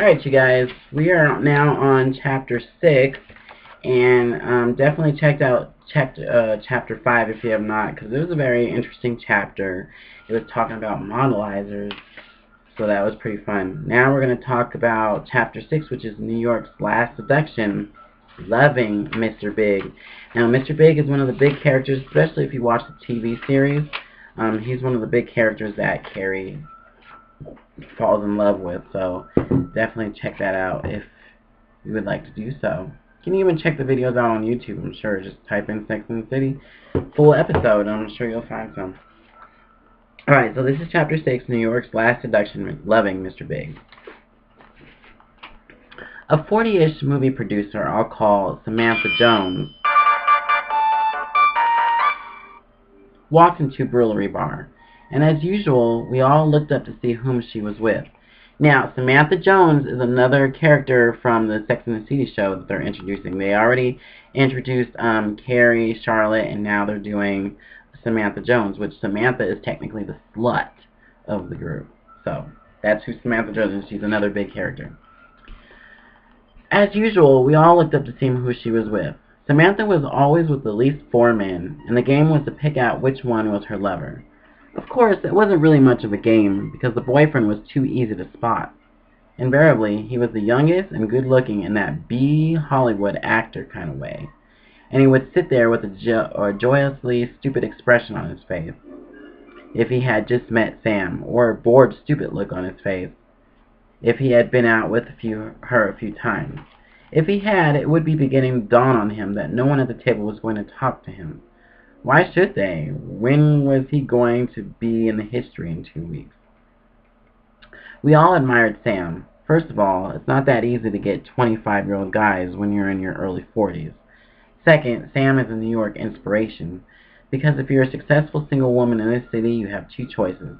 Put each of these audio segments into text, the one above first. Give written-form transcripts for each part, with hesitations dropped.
Alright, you guys, we are now on chapter 6, and definitely check out chapter 5 if you have not, because it was a very interesting chapter. It was talking about modelizers, so that was pretty fun. Now we're going to talk about chapter 6, which is New York's Last Seduction, Loving Mr. Big. Now, Mr. Big is one of the big characters, especially if you watch the TV series. He's one of the big characters that Carrie falls in love with, so definitely check that out if you would like to do so. You can even check the videos out on YouTube, I'm sure. Just type in Sex and the City full episode, and I'm sure you'll find some. Alright, so this is chapter 6, New York's Last Seduction, Loving Mr. Big. A 40-ish movie producer I'll call Samantha Jones walked into Brewery Bar, and as usual, we all looked up to see whom she was with. Now, Samantha Jones is another character from the Sex and the City show that they're introducing. They already introduced Carrie, Charlotte, and now they're doing Samantha Jones, which Samantha is technically the slut of the group. So, that's who Samantha Jones is. She's another big character. As usual, we all looked up to see who she was with. Samantha was always with at least 4 men, and the game was to pick out which one was her lover. Of course, it wasn't really much of a game, because the boyfriend was too easy to spot. Invariably, he was the youngest and good-looking in that B-Hollywood actor kind of way, and he would sit there with a joyously stupid expression on his face, if he had just met Sam, or a bored, stupid look on his face, if he had been out with her a few times. If he had, it would be beginning to dawn on him that no one at the table was going to talk to him. Why should they? When was he going to be in the history in 2 weeks? We all admired Sam. First of all, it's not that easy to get 25-year-old guys when you're in your early 40s. Second, Sam is a New York inspiration, because if you're a successful single woman in this city, you have 2 choices.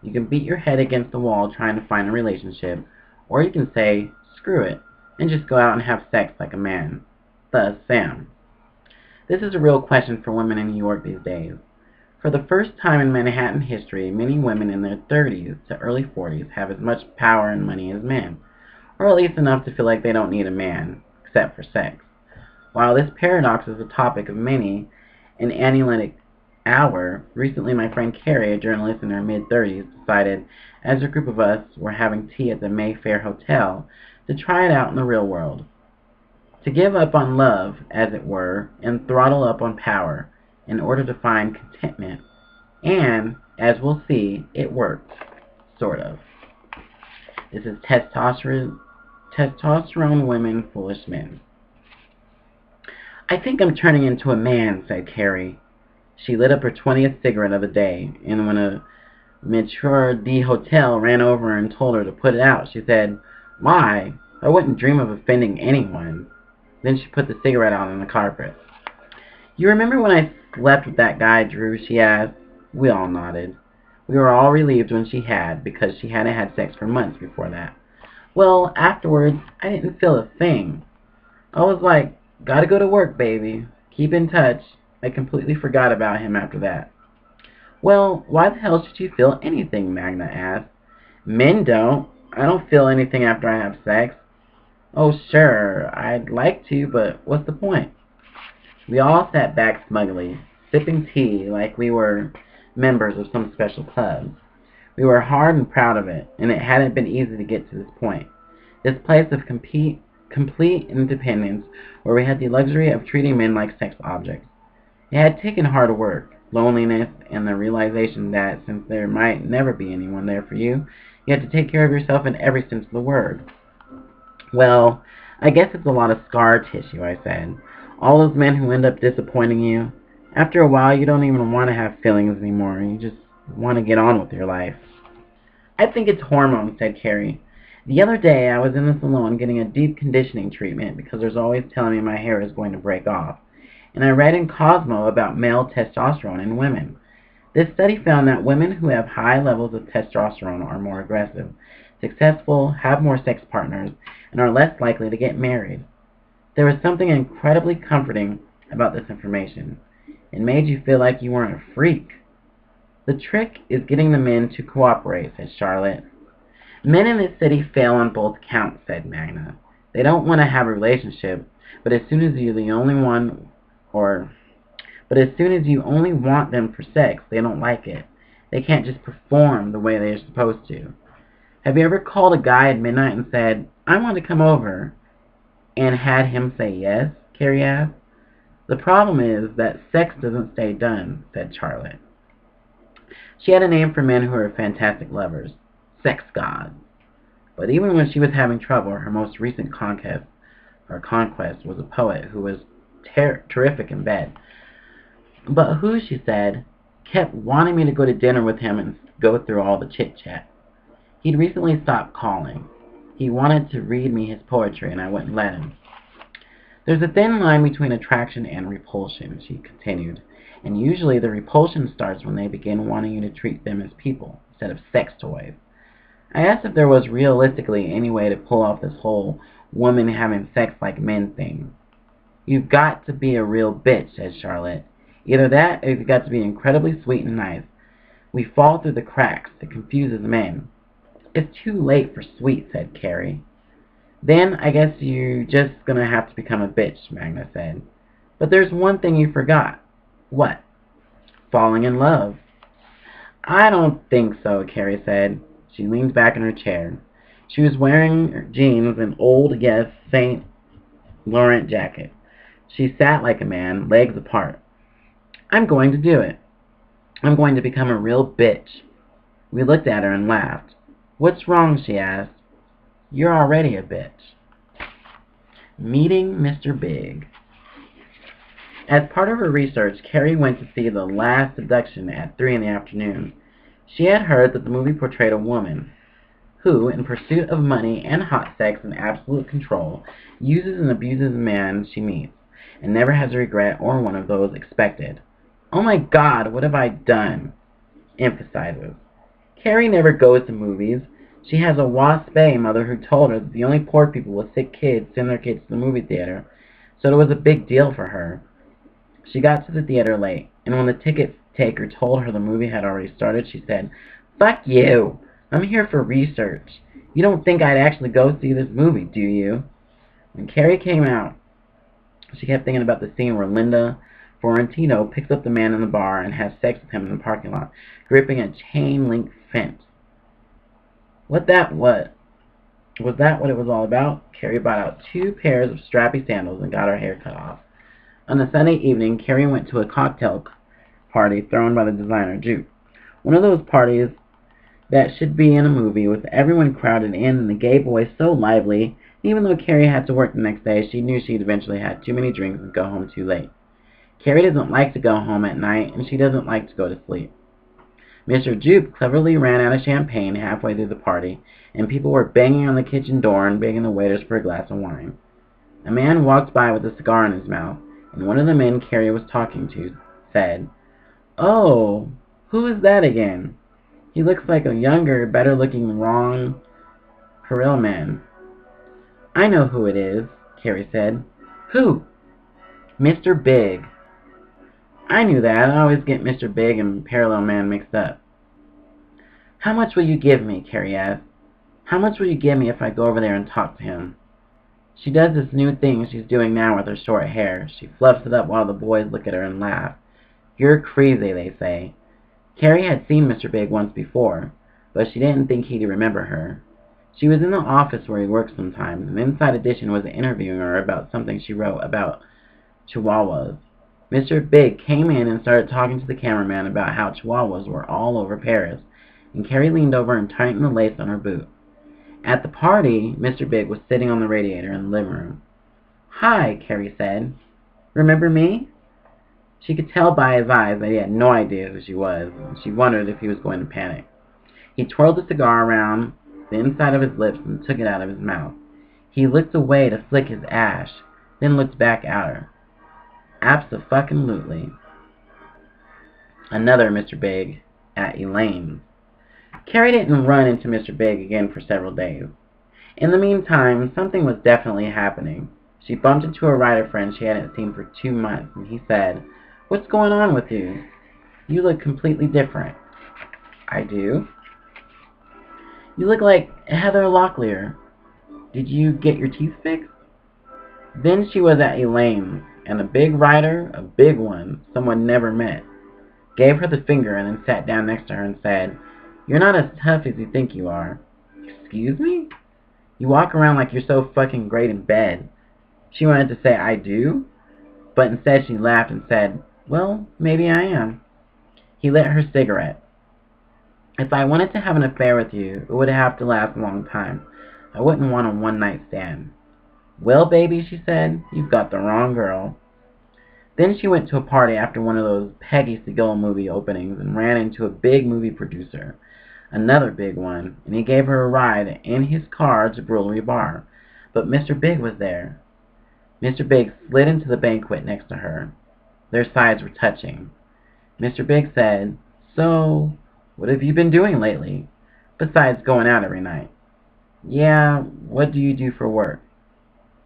You can beat your head against the wall trying to find a relationship, or you can say, screw it, and just go out and have sex like a man. Thus, Sam. This is a real question for women in New York these days. For the first time in Manhattan history, many women in their 30s to early 40s have as much power and money as men, or at least enough to feel like they don't need a man, except for sex. While this paradox is the topic of many an analytic hour, recently my friend Carrie, a journalist in her mid-30s, decided, as a group of us were having tea at the Mayfair Hotel, to try it out in the real world. To give up on love, as it were, and throttle up on power, in order to find contentment. And, as we'll see, it worked. Sort of. This is Testosterone Women, Foolish Men. I think I'm turning into a man, said Carrie. She lit up her 20th cigarette of the day, and when a maître d'hôtel ran over and told her to put it out, she said, "Why? I wouldn't dream of offending anyone." Then she put the cigarette out on the carpet. "You remember when I slept with that guy, Drew?" she asked. We all nodded. We were all relieved when she had, because she hadn't had sex for months before that. Well, afterwards, I didn't feel a thing. I was like, gotta go to work, baby. Keep in touch. I completely forgot about him after that. Well, why the hell should you feel anything? Magna asked. Men don't. I don't feel anything after I have sex. Oh, sure, I'd like to, but what's the point? We all sat back smugly, sipping tea like we were members of some special club. We were hard and proud of it, and it hadn't been easy to get to this point. This place of complete independence, where we had the luxury of treating men like sex objects. It had taken hard work, loneliness, and the realization that, since there might never be anyone there for you, you had to take care of yourself in every sense of the word. Well, I guess it's a lot of scar tissue, I said. All those men who end up disappointing you. After a while, you don't even want to have feelings anymore. You just want to get on with your life. I think it's hormones, said Carrie. The other day, I was in the salon getting a deep conditioning treatment because there's always telling me my hair is going to break off. And I read in Cosmo about male testosterone in women. This study found that women who have high levels of testosterone are more aggressive, successful, have more sex partners, and are less likely to get married. There was something incredibly comforting about this information. It made you feel like you weren't a freak. The trick is getting the men to cooperate, said Charlotte. Men in this city fail on both counts, said Magna. They don't want to have a relationship, but as soon as you're the only one, or but as soon as you only want them for sex, they don't like it. They can't just perform the way they're supposed to. Have you ever called a guy at midnight and said, I want to come over, and had him say yes? Carrie asked. The problem is that sex doesn't stay done, said Charlotte. She had a name for men who were fantastic lovers, sex gods. But even when she was having trouble, her most recent conquest was a poet who was terrific in bed, but who, she said, kept wanting me to go to dinner with him and go through all the chit-chat. He'd recently stopped calling. He wanted to read me his poetry, and I wouldn't let him. There's a thin line between attraction and repulsion, she continued, and usually the repulsion starts when they begin wanting you to treat them as people instead of sex toys. I asked if there was realistically any way to pull off this whole woman having sex like men thing. You've got to be a real bitch, said Charlotte. Either that, or you've got to be incredibly sweet and nice. We fall through the cracks. It confuses men. It's too late for sweet, said Carrie. Then I guess you're just gonna have to become a bitch, Magna said. But there's one thing you forgot. What? Falling in love. I don't think so, Carrie said. She leaned back in her chair. She was wearing jeans and old, yes, St. Laurent jacket. She sat like a man, legs apart. I'm going to do it. I'm going to become a real bitch. We looked at her and laughed. What's wrong, she asked. You're already a bitch. Meeting Mr. Big. As part of her research, Carrie went to see The Last Seduction at 3 in the afternoon. She had heard that the movie portrayed a woman who, in pursuit of money and hot sex and absolute control, uses and abuses the man she meets, and never has a regret or one of those expected. Oh my God, what have I done? Emphasizes. Carrie never goes to movies. She has a wasp-a mother who told her that the only poor people with sick kids send their kids to the movie theater, so it was a big deal for her. She got to the theater late, and when the ticket taker told her the movie had already started, she said, Fuck you! I'm here for research. You don't think I'd actually go see this movie, do you? When Carrie came out, she kept thinking about the scene where Linda Florentino picks up the man in the bar and has sex with him in the parking lot, gripping a chain-link fence. Was that what it was all about? Carrie bought out 2 pairs of strappy sandals and got her hair cut off. On a Sunday evening, Carrie went to a cocktail party thrown by the designer Jupe. One of those parties that should be in a movie, with everyone crowded in and the gay boys so lively. Even though Carrie had to work the next day, she knew she'd eventually had too many drinks and go home too late. Carrie doesn't like to go home at night, and she doesn't like to go to sleep. Mr. Jupe cleverly ran out of champagne halfway through the party, and people were banging on the kitchen door and begging the waiters for a glass of wine. A man walked by with a cigar in his mouth, and one of the men Carrie was talking to said, Oh, who is that again? He looks like a younger, better-looking Ron Perelman. I know who it is, Carrie said. Who? Mr. Big. I knew that. I always get Mr. Big and Parallel Man mixed up. How much will you give me? Carrie asked. How much will you give me if I go over there and talk to him? She does this new thing she's doing now with her short hair. She fluffs it up while the boys look at her and laugh. You're crazy, they say. Carrie had seen Mr. Big once before, but she didn't think he'd remember her. She was in the office where he works sometimes, and Inside Edition was interviewing her about something she wrote about chihuahuas. Mr. Big came in and started talking to the cameraman about how chihuahuas were all over Paris, and Carrie leaned over and tightened the lace on her boot. At the party, Mr. Big was sitting on the radiator in the living room. Hi, Carrie said. Remember me? She could tell by his eyes that he had no idea who she was, and she wondered if he was going to panic. He twirled the cigar around the inside of his lips and took it out of his mouth. He looked away to flick his ash, then looked back at her. Abso-fucking-lutely. Another Mr. Big at Elaine's. Carrie didn't run into Mr. Big again for several days. In the meantime, something was definitely happening. She bumped into a writer friend she hadn't seen for 2 months, and he said, What's going on with you? You look completely different. I do? You look like Heather Locklear. Did you get your teeth fixed? Then she was at Elaine's, and a big writer, a big one, someone never met, gave her the finger and then sat down next to her and said, "You're not as tough as you think you are." Excuse me? You walk around like you're so fucking great in bed. She wanted to say, "I do," but instead she laughed and said, "Well, maybe I am." He lit her cigarette. "If I wanted to have an affair with you, it would have to last a long time. I wouldn't want a one-night stand." "Well, baby," she said, "you've got the wrong girl." Then she went to a party after one of those Peggy Segal movie openings and ran into a big movie producer, another big one, and he gave her a ride in his car to Brewery Bar. But Mr. Big was there. Mr. Big slid into the banquet next to her. Their sides were touching. Mr. Big said, "So, what have you been doing lately, besides going out every night?" "Yeah, what do you do for work?"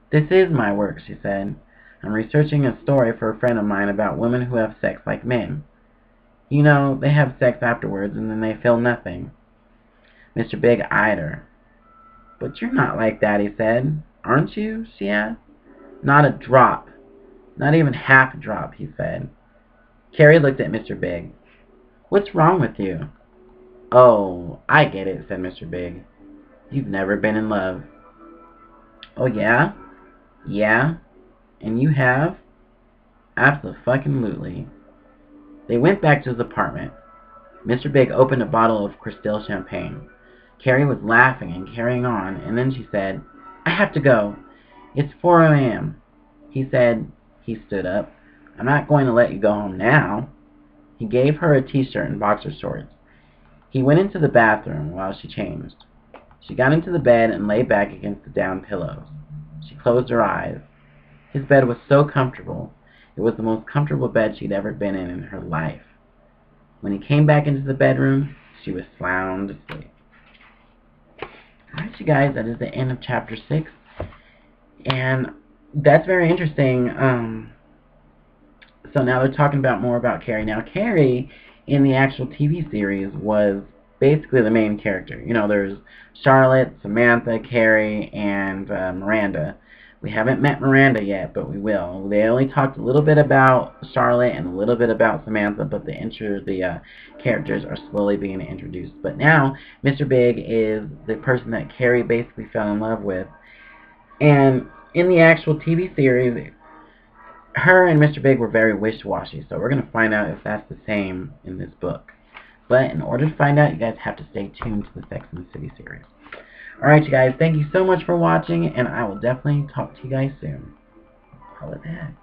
"This is my work," she said. "I'm researching a story for a friend of mine about women who have sex like men. You know, they have sex afterwards and then they feel nothing." Mr. Big eyed her. "But you're not like that," he said. "Aren't you?" she asked. "Not a drop. Not even half a drop," he said. Carrie looked at Mr. Big. "What's wrong with you?" "Oh, I get it," said Mr. Big. "You've never been in love." "Oh, yeah?" "Yeah. And you have?" "Abso-fucking-lutely." They went back to his apartment. Mr. Big opened a bottle of Cristal champagne. Carrie was laughing and carrying on, and then she said, "I have to go. It's 4 a.m. He said, he stood up, "I'm not going to let you go home now." He gave her a t-shirt and boxer shorts. He went into the bathroom while she changed. She got into the bed and lay back against the down pillows. She closed her eyes. His bed was so comfortable. It was the most comfortable bed she'd ever been in her life. When he came back into the bedroom, she was sound asleep. Alright, you guys, that is the end of chapter 6. And that's very interesting. So now they're talking about more about Carrie. Now, Carrie, in the actual TV series, was basically the main character. You know, there's Charlotte, Samantha, Carrie, and Miranda. We haven't met Miranda yet, but we will. They only talked a little bit about Charlotte and a little bit about Samantha, but the characters are slowly being introduced. But now, Mr. Big is the person that Carrie basically fell in love with. And in the actual TV series, her and Mr. Big were very wishy-washy, so we're going to find out if that's the same in this book. But in order to find out, you guys have to stay tuned to the Sex and the City series. Alright, you guys, thank you so much for watching, and I will definitely talk to you guys soon. Holla back.